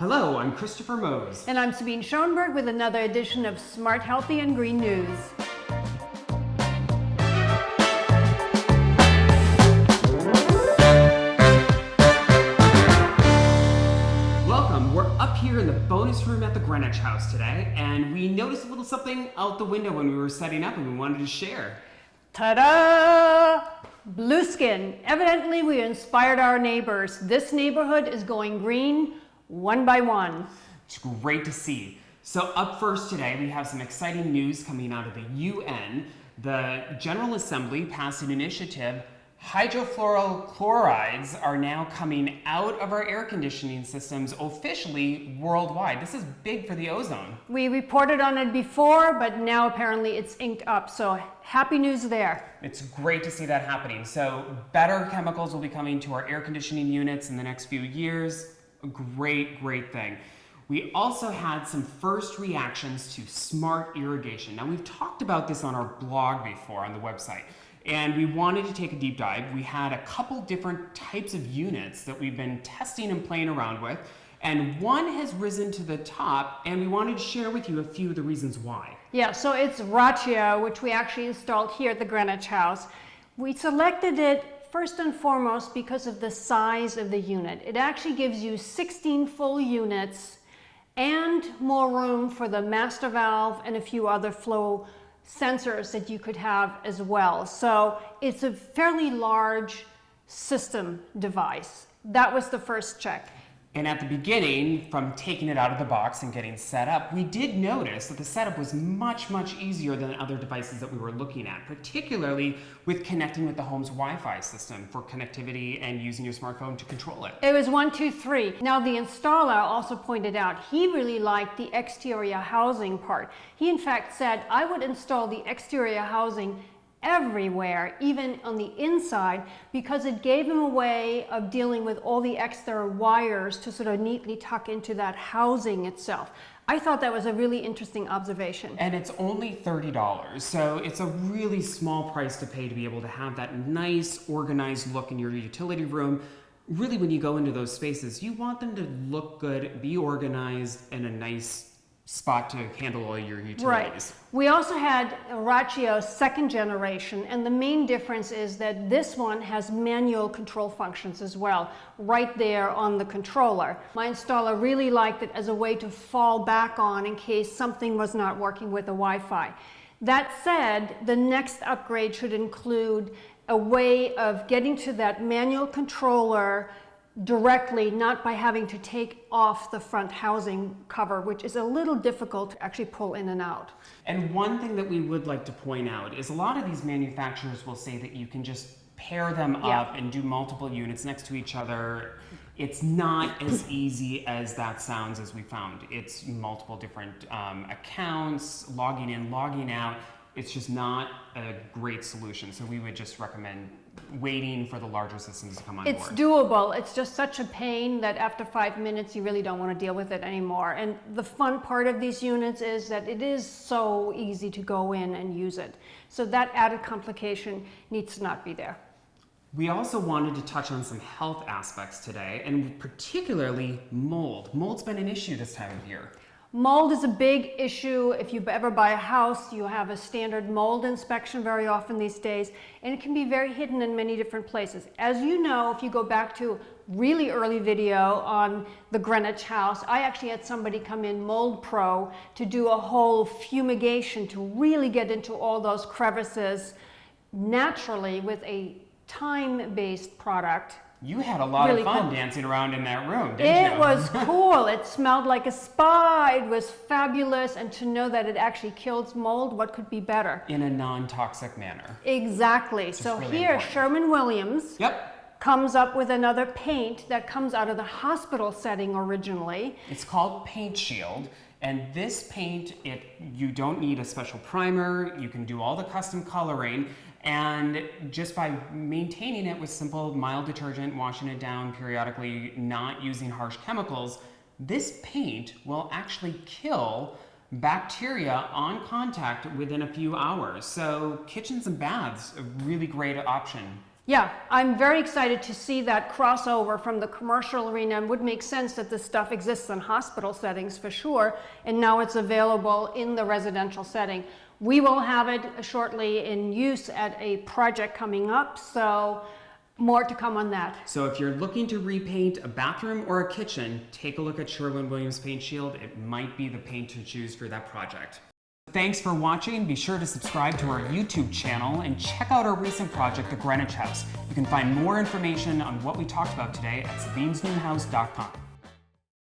Hello, I'm Christopher Mose. And I'm Sabine Schoenberg with another edition of Smart, Healthy, and Green News. Welcome. We're up here in the bonus room at the Greenwich House today, and we noticed a little something out the window when we were setting up and we wanted to share. Ta-da! Blueskin. Evidently, we inspired our neighbors. This neighborhood is going green one by one. It's great to see. So up first today, we have some exciting news coming out of the UN. The General Assembly passed an initiative. Hydrofluorochlorides are now coming out of our air conditioning systems officially worldwide. This is big for the ozone. We reported on it before, but now apparently it's inked up. So happy news there. It's great to see that happening. So better chemicals will be coming to our air conditioning units in the next few years. A great thing. We also had some first reactions to smart irrigation. Now, we've talked about this on our blog before on the website, and we wanted to take a deep dive. We had a couple different types of units that we've been testing and playing around with, and one has risen to the top, and we wanted to share with you a few of the reasons why. Yeah, so it's Rachio, which we actually installed here at the Greenwich House. We selected it first and foremost because of the size of the unit. It actually gives you 16 full units and more room for the master valve and a few other flow sensors that you could have as well. So it's a fairly large system device. That was the first check. And at the beginning, from taking it out of the box and getting set up, we did notice that the setup was much easier than other devices that we were looking at, particularly with connecting with the home's Wi-Fi system for connectivity and using your smartphone to control it. It was 1, 2, 3. Now the installer also pointed out he really liked the exterior housing part. He in fact said, I would install the exterior housing everywhere, even on the inside, because it gave him a way of dealing with all the extra wires to sort of neatly tuck into that housing itself. I thought that was a really interesting observation. And it's only $30, so it's a really small price to pay to be able to have that nice, organized look in your utility room. Really, when you go into those spaces, you want them to look good, be organized, and a nice spot to handle all your utilities. Right. We also had Rachio second generation, and the main difference is that this one has manual control functions as well, right there on the controller. My installer really liked it as a way to fall back on in case something was not working with the Wi-Fi. That said, the next upgrade should include a way of getting to that manual controller directly, not by having to take off the front housing cover, which is a little difficult to actually pull in and out. And one thing that we would like to point out is a lot of these manufacturers will say that you can just pair them up and do multiple units next to each other. It's not as easy as that sounds, as we found. It's multiple different accounts, logging in, logging out. It's just not a great solution. So we would just recommend waiting for the larger systems to come on board. It's doable. It's just such a pain that after 5 minutes you really don't want to deal with it anymore. And the fun part of these units is that it is so easy to go in and use it. So that added complication needs to not be there. We also wanted to touch on some health aspects today, and particularly mold. Mold's been an issue this time of year. Mold is a big issue. If you ever buy a house, you have a standard mold inspection very often these days, and it can be very hidden in many different places. As you know, if you go back to really early video on the Greenwich House, I actually had somebody come in, Mold Pro, to do a whole fumigation to really get into all those crevices naturally with a time-based product. You had a lot of fun dancing around in that room, didn't you? It was cool. It smelled like a spa. It was fabulous. And to know that it actually kills mold, what could be better? In a non-toxic manner. Exactly. So really here, Sherwin-Williams comes up with another paint that comes out of the hospital setting originally. It's called Paint Shield. And this paint, you don't need a special primer. You can do all the custom coloring. And just by maintaining it with simple, mild detergent, washing it down periodically, not using harsh chemicals, this paint will actually kill bacteria on contact within a few hours. So kitchens and baths, a really great option. Yeah, I'm very excited to see that crossover from the commercial arena. It would make sense that this stuff exists in hospital settings for sure, and now it's available in the residential setting. We will have it shortly in use at a project coming up, so more to come on that. So if you're looking to repaint a bathroom or a kitchen, take a look at Sherwin-Williams Paint Shield. It might be the paint to choose for that project. Thanks for watching. Be sure to subscribe to our YouTube channel and check out our recent project, The Greenwich House. You can find more information on what we talked about today at sabinesnewhouse.com.